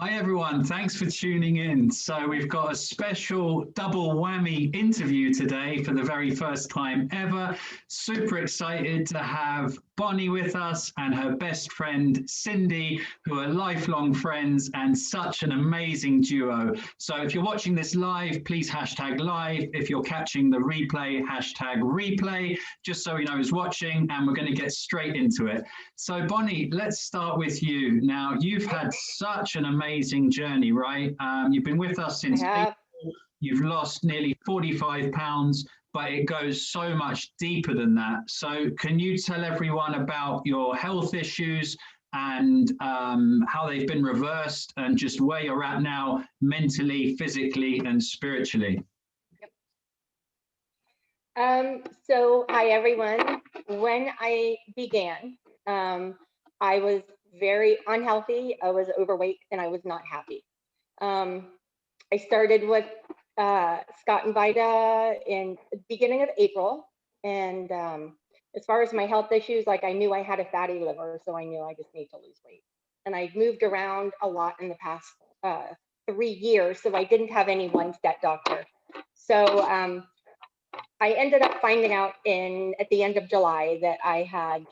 Hi everyone, thanks for tuning in. So we've got a special double whammy interview today for the very first time ever. Super excited to have Bonnie with us and her best friend Cindy, who are lifelong friends and such an amazing duo. So if you're watching this live, please hashtag live. If you're catching the replay, hashtag replay, just so we know who's watching, and we're going to get straight into it. So Bonnie, let's start with you. Now, you've had such an amazing journey, right? You've been with us since April. You've lost nearly 45 pounds, but it goes so much deeper than that. So can you tell everyone about your health issues and how they've been reversed and just where you're at now mentally, physically, and spiritually? So hi everyone. When I began, I was very unhealthy. I was overweight and I was not happy. I started with Scott and Vida in the beginning of April. And as far as my health issues, like I knew I had a fatty liver, so I knew I just need to lose weight. And I moved around a lot in the past 3 years, so I didn't have any one set doctor. So I ended up finding out at the end of July that I had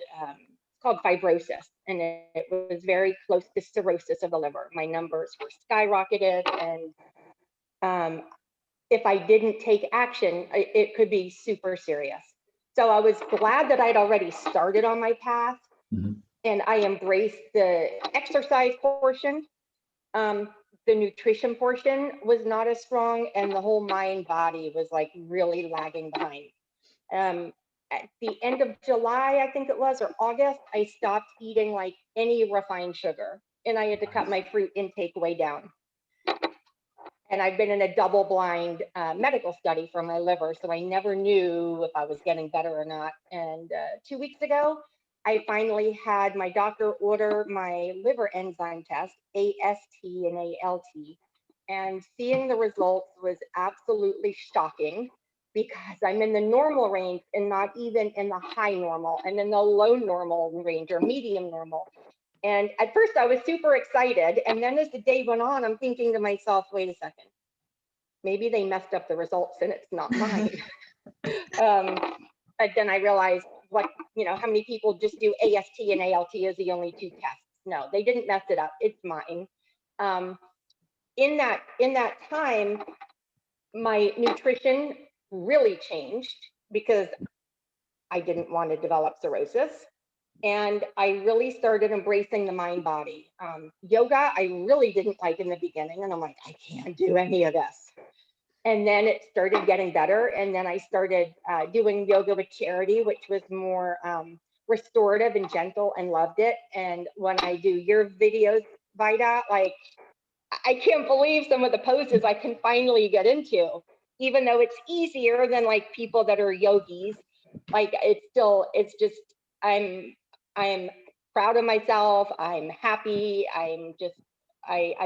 called fibrosis, and it was very close to cirrhosis of the liver. My numbers were skyrocketed, and if I didn't take action, it could be super serious. So I was glad that I'd already started on my path, and I embraced the exercise portion. The nutrition portion was not as strong, and the whole mind body was like really lagging behind. At the end of July, I think it was, or August, I stopped eating like any refined sugar, and I had to cut my fruit intake way down. And I've been in a double-blind medical study for my liver, so I never knew if I was getting better or not. And 2 weeks ago, I finally had my doctor order my liver enzyme test, AST and ALT, and seeing the results was absolutely shocking because I'm in the normal range and not even in the high normal, and in the low normal range or medium normal. And at first I was super excited. And then as the day went on, I'm thinking to myself, wait a second, maybe they messed up the results and it's not mine. But then I realized how many people just do AST and ALT as the only two tests. No, they didn't mess it up. It's mine. In that time, my nutrition really changed because I didn't want to develop cirrhosis. And I really started embracing the mind body. Yoga, I really didn't like in the beginning. And I'm like, I can't do any of this. And then it started getting better. And then I started doing yoga with Charity, which was more restorative and gentle, and loved it. And when I do your videos, Vida, like, I can't believe some of the poses I can finally get into, even though it's easier than like people that are yogis. Like it's just, I'm proud of myself. I'm happy. I'm just a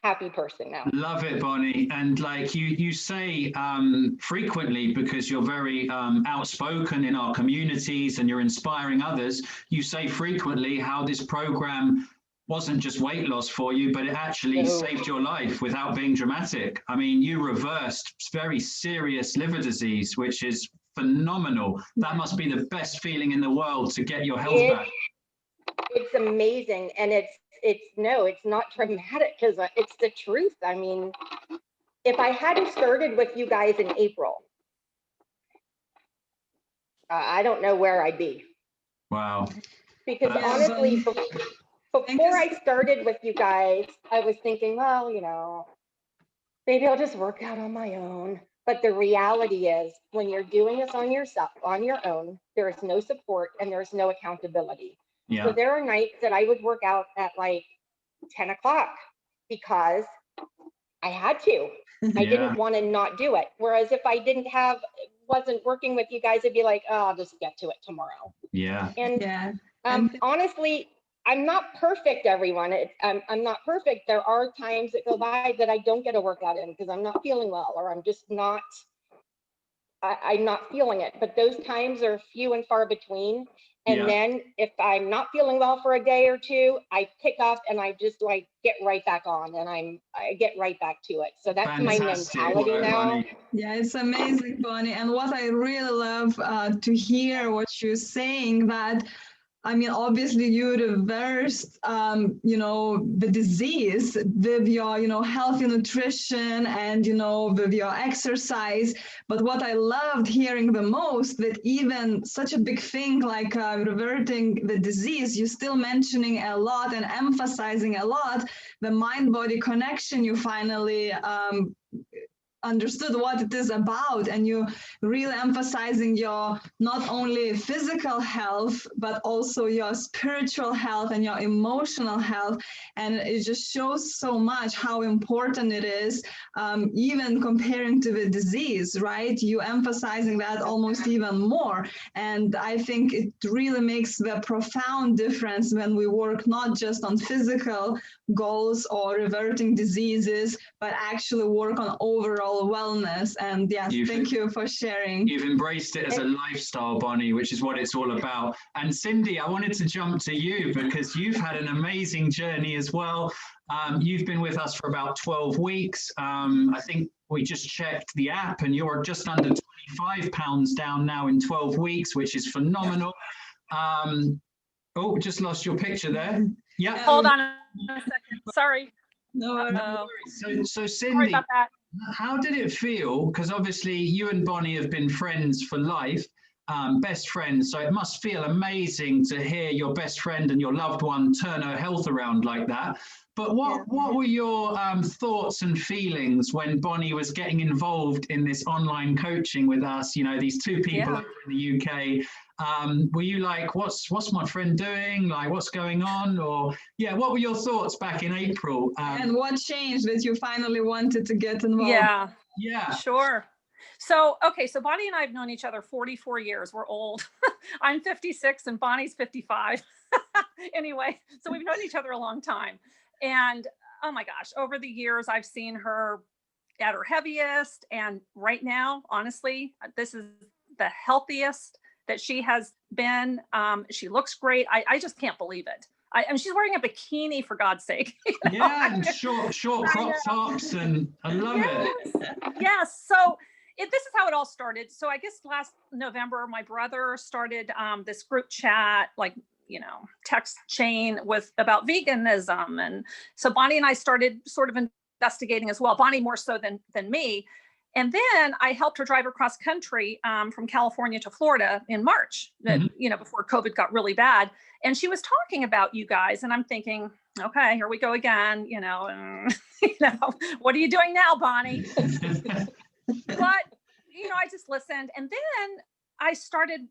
happy person now. Love it, Bonnie. And like you say frequently, because you're very outspoken in our communities and you're inspiring others, you say frequently how this program wasn't just weight loss for you, but it actually saved your life without being dramatic. I mean, you reversed very serious liver disease, which is phenomenal. That must be the best feeling in the world, to get your health back. It's amazing. And it's not dramatic because it's the truth. I mean, if I hadn't started with you guys in April, I don't know where I'd be. Wow. Because honestly, before I started with you guys, I was thinking, well, maybe I'll just work out on my own. But the reality is, when you're doing this on yourself, on your own, there is no support and there's no accountability. Yeah. So there are nights that I would work out at like 10 o'clock because I had to. I didn't want to not do it. Whereas if I wasn't working with you guys, I'd be like, oh, I'll just get to it tomorrow. Yeah. And honestly, I'm not perfect, everyone. I'm not perfect. There are times that go by that I don't get a workout in because I'm not feeling well, or I'm just not, I'm not feeling it. But those times are few and far between. And then if I'm not feeling well for a day or two, I pick up and I just like get right back on, and I get right back to it. So that's my mentality now. Yeah, it's amazing, Bonnie. And what I really love to hear what you're saying, that I mean, obviously you reversed, the disease with your, healthy nutrition and, with your exercise. But what I loved hearing the most, that even such a big thing like reverting the disease, you're still mentioning a lot and emphasizing a lot the mind-body connection. You finally understood what it is about, and you really emphasizing your not only physical health but also your spiritual health and your emotional health, and it just shows so much how important it is, even comparing to the disease, right? You emphasizing that almost even more, and I think it really makes the profound difference when we work not just on physical goals or reverting diseases, but actually work on overall wellness. And yes, thank you for sharing. You've embraced it as a lifestyle, Bonnie, which is what it's all about. And Cindy, I wanted to jump to you because you've had an amazing journey as well. You've been with us for about 12 weeks. I think we just checked the app and you're just under 25 pounds down now in 12 weeks, which is phenomenal. Oh, just lost your picture there. Yeah. Hold on a second. Sorry. No. So Cindy, sorry about that. How did it feel? Because obviously you and Bonnie have been friends for life, best friends. So it must feel amazing to hear your best friend and your loved one turn her health around like that. But what were your thoughts and feelings when Bonnie was getting involved in this online coaching with us? These two people over in the UK. Were you like, what's my friend doing? Like, what's going on? Or what were your thoughts back in April? And what changed that you finally wanted to get involved? Yeah, sure. So Bonnie and I have known each other 44 years. We're old. I'm 56 and Bonnie's 55. Anyway, so we've known each other a long time. And oh my gosh, over the years, I've seen her at her heaviest. And right now, honestly, this is the healthiest that she has been. She looks great. I just can't believe it. And she's wearing a bikini, for God's sake. And short crop tops, and I love it. Yes. So this is how it all started. So I guess last November, my brother started this group chat, text chain about veganism. And so Bonnie and I started sort of investigating as well. Bonnie more so than me. And then I helped her drive across country from California to Florida in March, before COVID got really bad. And she was talking about you guys, and I'm thinking, okay, here we go again. What are you doing now, Bonnie? But I just listened, and then I started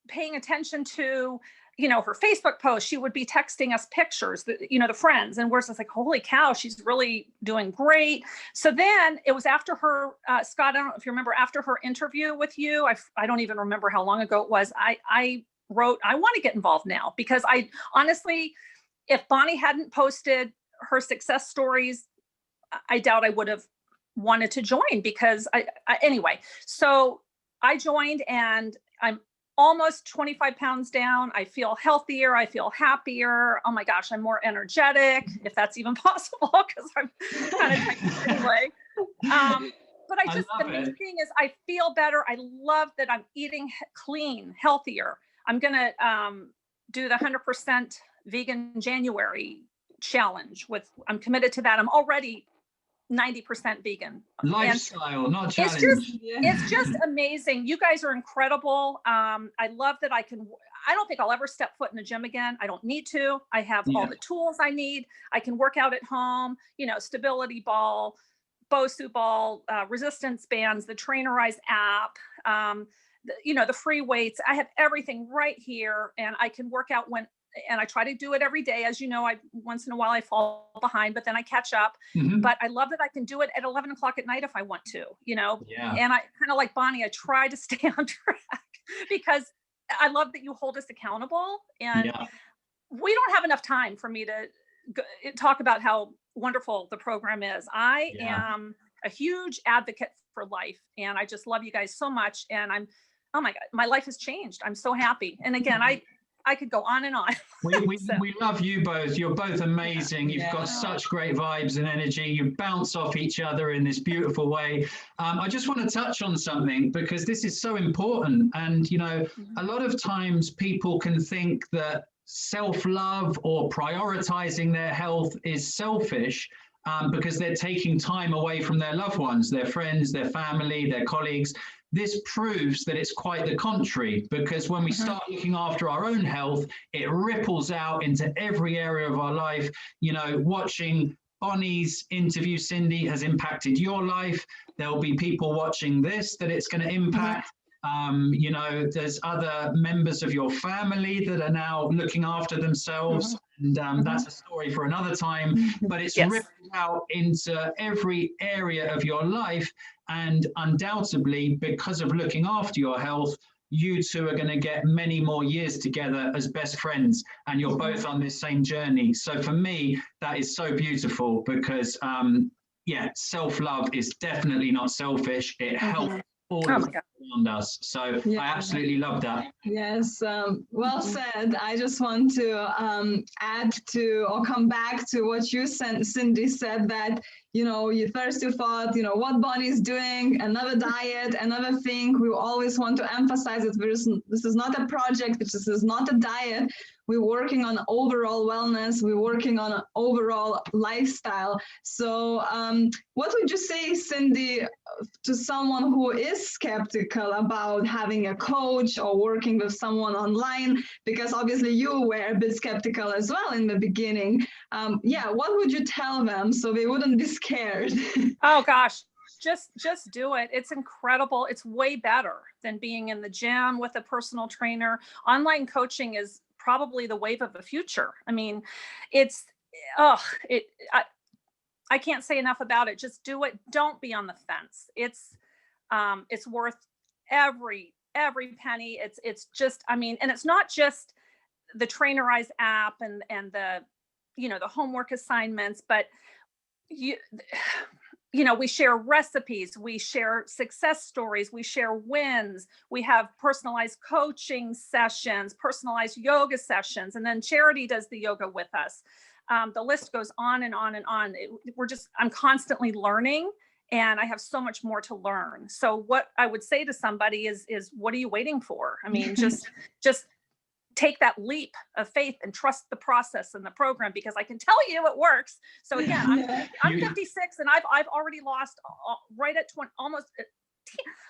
paying attention to her Facebook posts. She would be texting us pictures, the friends, and we're just like, holy cow, she's really doing great. So then it was after her, Scott, I don't know if you remember, after her interview with you, I don't even remember how long ago it was. I wrote, I want to get involved now, because I honestly, if Bonnie hadn't posted her success stories, I doubt I would have wanted to join, because anyway, so I joined, and I'm almost 25 pounds down. I feel healthier. I feel happier. Oh my gosh, I'm more energetic, if that's even possible, because I'm kind of tight anyway. But the main thing is I feel better. I love that I'm eating clean, healthier. I'm going to do the 100% vegan January challenge I'm committed to that. I'm already 90% vegan. Lifestyle, not challenge. It's just amazing. You guys are incredible. I love that I don't think I'll ever step foot in a gym again. I don't need to. I have all the tools I need. I can work out at home, stability ball, BOSU ball, resistance bands, the Trainerize app, the free weights. I have everything right here, and I can work out and I try to do it every day. As you know, once in a while I fall behind, but then I catch up. But I love that I can do it at 11 o'clock at night if I want to, and I kind of like Bonnie, I try to stay on track, because I love that you hold us accountable, and we don't have enough time for me to talk about how wonderful the program is. I am a huge advocate for life, and I just love you guys so much. And oh my God, my life has changed. I'm so happy. And again, I could go on and on. We love you both. You're both amazing. You've got Yeah. such great vibes and energy. You bounce off each other in this beautiful way. I just want to touch on something because this is so important. And, you know, a lot of times people can think that self-love or prioritizing their health is selfish. Because they're taking time away from their loved ones, their friends, their family, their colleagues. This proves that it's quite the contrary, because when we start looking after our own health, it ripples out into every area of our life. You know, watching Bonnie's interview, Cindy, has impacted your life. There'll be people watching this that it's going to impact. You know, there's other members of your family that are now looking after themselves. And that's a story for another time, but it's ripped out into every area of your life. And undoubtedly, because of looking after your health, you two are going to get many more years together as best friends, and you're both on this same journey. So for me, that is so beautiful because, yeah, self-love is definitely not selfish. It helps all of around us. So I absolutely love that. Yes, well said. I just want to add to or come back to what you said, Cindy said, that, you know, you thought, you know, what Bonnie's doing, another diet, another thing. We always want to emphasize that this is not a project, this is not a diet. We're working on overall wellness. We're working on an overall lifestyle. So what would you say, Cindy, to someone who is skeptical about having a coach or working with someone online? Because obviously you were a bit skeptical as well in the beginning. Yeah, what would you tell them so they wouldn't be scared? Oh gosh, just do it. It's incredible. It's way better than being in the gym with a personal trainer. Online coaching is probably the wave of the future. I mean, I can't say enough about it. Just do it. Don't be on the fence. It's worth every penny. It's just, I mean, and it's not just the Trainerize app and the, you know, the homework assignments, but you know, we share recipes, we share success stories, we share wins, we have personalized coaching sessions, personalized yoga sessions, and then Charity does the yoga with us. The list goes on and on and on. I'm constantly learning, and I have so much more to learn. So what I would say to somebody is what are you waiting for? I mean, just take that leap of faith and trust the process and the program, because I can tell you it works. So again, I'm 56 and I've already lost right at 20, almost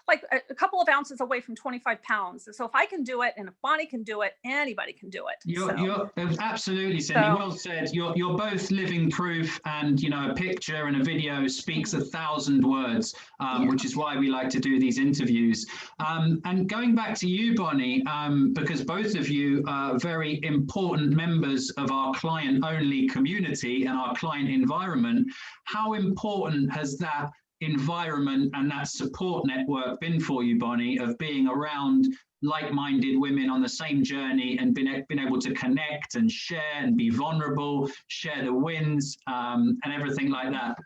like a couple of ounces away from 25 pounds. So if I can do it, and if Bonnie can do it, anybody can do it. You're absolutely, Cindy. Well said. You're both living proof, and you know, a picture and a video speaks 1,000 words, which is why we like to do these interviews. And going back to you, Bonnie, because both of you are very important members of our client-only community and our client environment. How important has that environment and that support network been for you, Bonnie, of being around like-minded women on the same journey and been able to connect and share and be vulnerable, share the wins, and everything like that?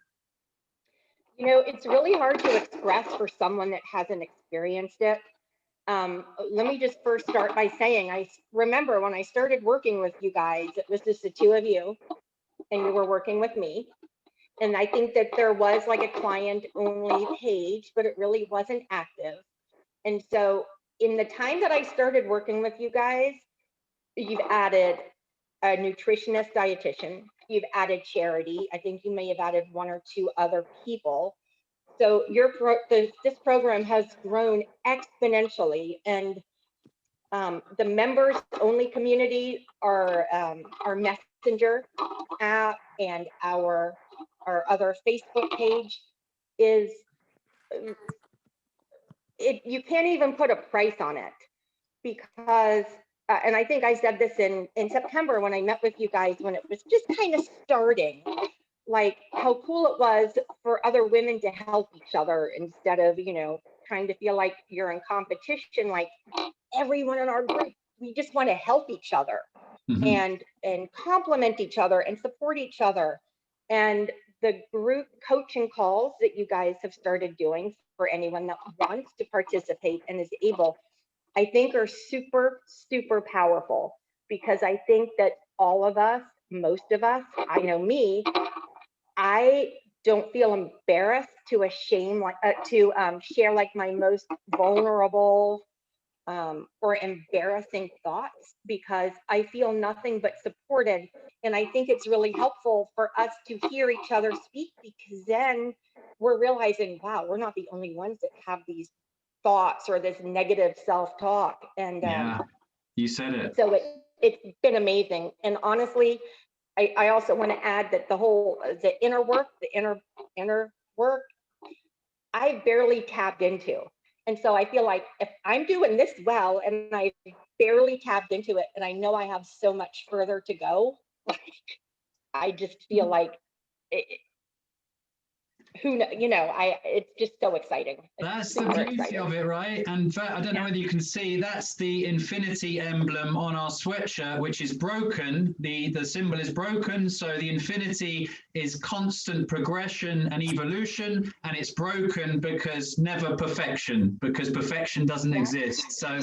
You know, it's really hard to express for someone that hasn't experienced it. Let me just first start by saying, I remember when I started working with you guys, it was just the two of you, and you were working with me. And I think that there was like a client only page, but it really wasn't active. And so in the time that I started working with you guys, you've added a nutritionist, dietitian, you've added Charity. I think you may have added one or two other people. So this program has grown exponentially, and the members only community, our messenger app, and our other Facebook page is you can't even put a price on it, because and I think I said this in September when I met with you guys, when it was just kind of starting, like how cool it was for other women to help each other instead of, you know, trying to feel like you're in competition. Like everyone in our group, we just want to help each other and complement each other and support each other. And the group coaching calls that you guys have started doing for anyone that wants to participate and is able, I think are super, super powerful, because I think that all of us, most of us, I know me, I don't feel embarrassed to share like my most vulnerable or embarrassing thoughts, because I feel nothing but supported. And I think it's really helpful for us to hear each other speak, because then we're realizing, wow, we're not the only ones that have these thoughts or this negative self-talk. And Yeah, you said it. so it's been amazing. And honestly, I also want to add that the inner work, I barely tapped into. And so I feel like if I'm doing this well and I barely tapped into it, and I know I have so much further to go, I just feel like it's just so exciting. That's the beauty of it, right? And I don't know whether you can see, that's the infinity emblem on our sweatshirt, which is broken. The symbol is broken. So the infinity is constant progression and evolution, and it's broken because never perfection, because perfection doesn't exist. So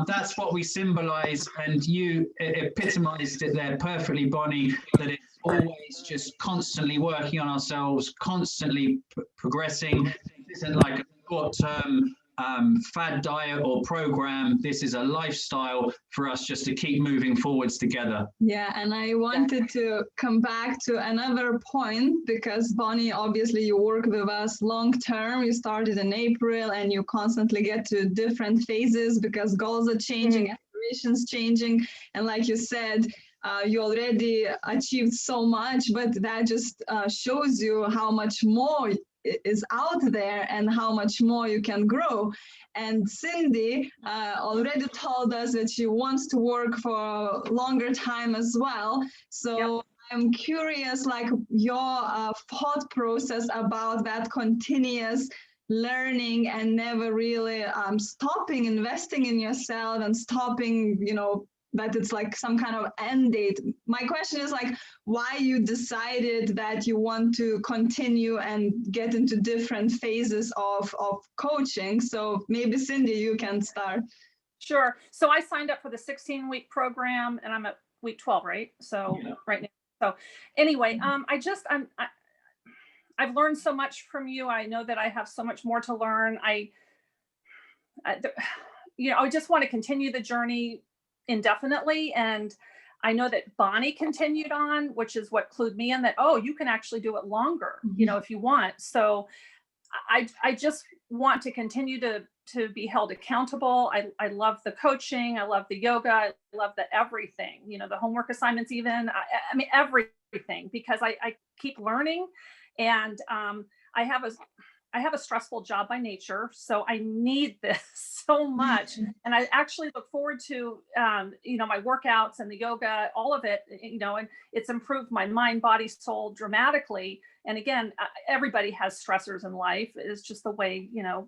that's what we symbolize. And you epitomized it there perfectly, Bonnie, that it's always just constantly working on ourselves, constantly progressing. This isn't like a short-term fad diet or program. This is a lifestyle for us just to keep moving forwards together. Yeah, and I wanted to come back to another point, because Bonnie, obviously you work with us long term. You started in April and you constantly get to different phases because goals are changing, aspirations changing. And like you said, you already achieved so much, but that just shows you how much more is out there and how much more you can grow. And Cindy already told us that she wants to work for a longer time as well. So I'm curious, like your thought process about that continuous learning and never really stopping investing in yourself and stopping, that it's like some kind of end date. My question is like, why you decided that you want to continue and get into different phases of coaching. So maybe Cindy, you can start. Sure. So I signed up for the 16-week program and I'm at week 12, right? So right now. So anyway, I've learned so much from you. I know that I have so much more to learn. I just want to continue the journey indefinitely. And I know that Bonnie continued on, which is what clued me in that, you can actually do it longer, if you want. So I just want to continue to be held accountable. I love the coaching. I love the yoga. I love the everything, the homework assignments, even, I mean, everything, because I keep learning. And I have a stressful job by nature, so I need this so much. And I actually look forward to, my workouts and the yoga, all of it, and it's improved my mind, body, soul dramatically. And again, everybody has stressors in life. It's just the way, the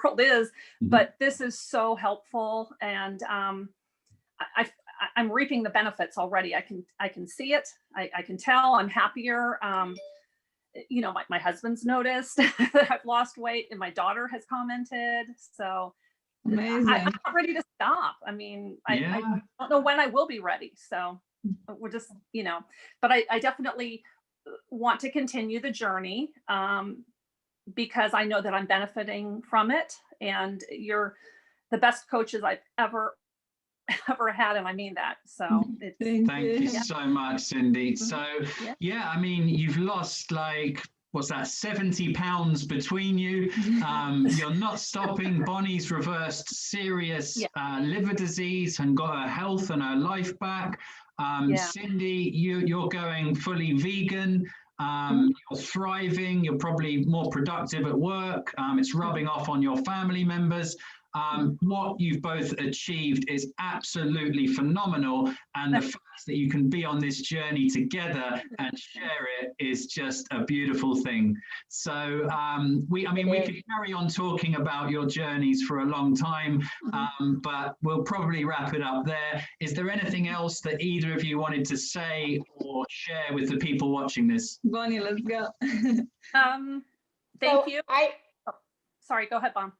world is, but this is so helpful. And I'm reaping the benefits already. I can see it. I can tell I'm happier. My husband's noticed that I've lost weight and my daughter has commented. So amazing. I'm not ready to stop. I mean, I don't know when I will be ready. So we're just, but I definitely want to continue the journey because I know that I'm benefiting from it. And you're the best coaches I've ever had, and I mean that. So thank you so much, Cindy. So I mean, you've lost what's that, 70 pounds between you. You're not stopping. Bonnie's reversed serious liver disease and got her health and her life back. Cindy, you're going fully vegan. You're thriving. You're probably more productive at work. It's rubbing off on your family members. What you've both achieved is absolutely phenomenal, and the fact that you can be on this journey together and share it is just a beautiful thing. So we could carry on talking about your journeys for a long time, but we'll probably wrap it up there. Is there anything else that either of you wanted to say or share with the people watching this? Bonnie, let's go. Thank you. Sorry, go ahead, Bon.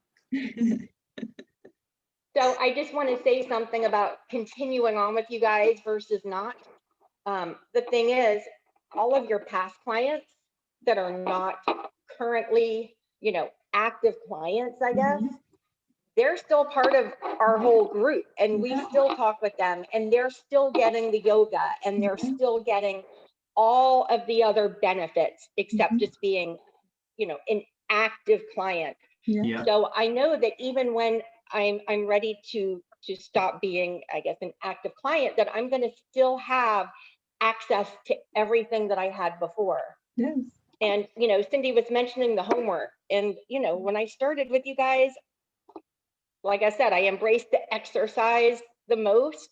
So I just want to say something about continuing on with you guys versus not. The thing is, all of your past clients that are not currently, active clients, I guess, they're still part of our whole group, and we still talk with them, and they're still getting the yoga, and they're still getting all of the other benefits except just being, an active client. Yeah. So I know that even when I'm ready to stop being, I guess, an active client, that I'm going to still have access to everything that I had before. Yes. And, Cindy was mentioning the homework. And, when I started with you guys, like I said, I embraced the exercise the most.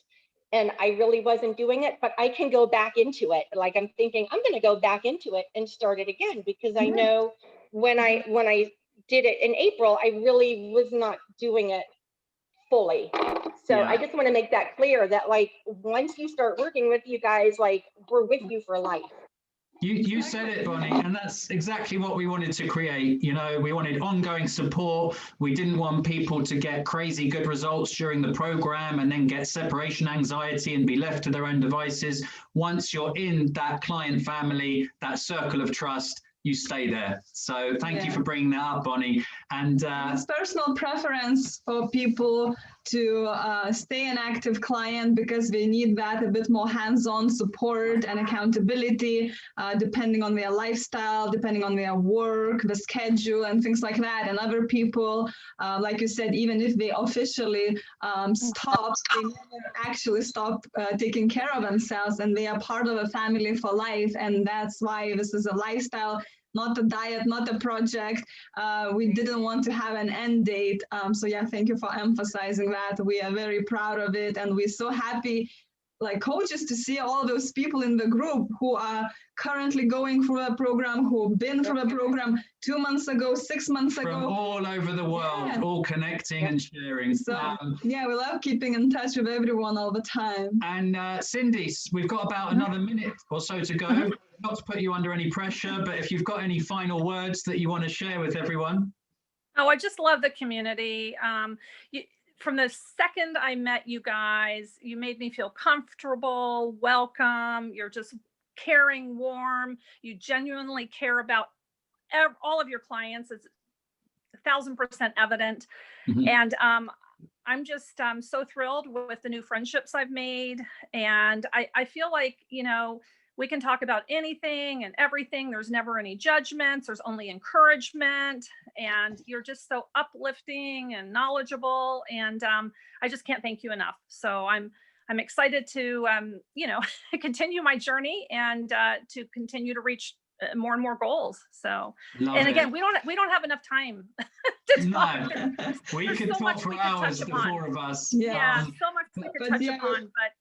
And I really wasn't doing it, but I can go back into it. Like I'm thinking, I'm going to go back into it and start it again, because I know when I did it in April, I really was not doing it fully. So Yeah. I just want to make that clear that like once you start working with you guys, like we're with you for life. You said it, Bonnie, and that's exactly what we wanted to create. We wanted ongoing support. We didn't want people to get crazy good results during the program and then get separation anxiety and be left to their own devices. Once you're in that client family, that circle of trust, you stay there. So thank you for bringing that up, Bonnie. And it's personal preference for people to stay an active client because they need that a bit more hands-on support and accountability, depending on their lifestyle, depending on their work, the schedule, and things like that. And other people, like you said, even if they officially stop, they never actually stop taking care of themselves, and they are part of a family for life. And that's why this is a lifestyle, not a diet, not a project. We didn't want to have an end date. So yeah, thank you for emphasizing that. We are very proud of it. And we're so happy, like coaches, to see all those people in the group who are currently going through a program, who've been through a program 2 months ago, 6 months ago. From all over the world, all connecting and sharing. So yeah, we love keeping in touch with everyone all the time. And Cindy, we've got about another minute or so to go. Not to put you under any pressure, but if you've got any final words that you want to share with everyone. Oh, I just love the community. From the second I met you guys, you made me feel comfortable, welcome. You're just caring, warm. You genuinely care about all of your clients. It's 1,000% evident. And I'm just so thrilled with the new friendships I've made. And I feel like, we can talk about anything and everything. There's never any judgments. There's only encouragement. And you're just so uplifting and knowledgeable. And I just can't thank you enough. So I'm excited to, continue my journey and to continue to reach more and more goals. So, and again, we don't have enough time to talk. No, we could talk for hours, the four of us. Yeah, so much we could touch upon, but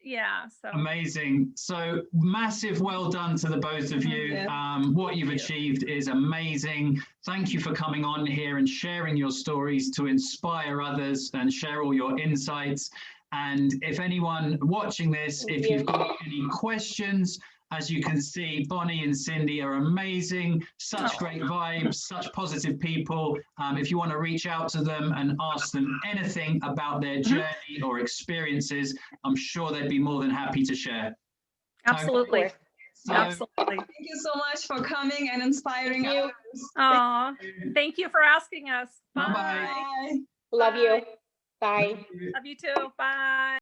yeah, so amazing. So massive well done to the both of you. What you've achieved is amazing. Thank you for coming on here and sharing your stories to inspire others and share all your insights. And if anyone watching this, if you've got any questions, as you can see, Bonnie and Cindy are amazing, such great vibes, such positive people. If you want to reach out to them and ask them anything about their journey or experiences, I'm sure they'd be more than happy to share. Absolutely. Absolutely. Thank you so much for coming and inspiring us. Oh, thank you for asking us. Bye. Bye-bye. Love you. Bye. Love you too. Bye.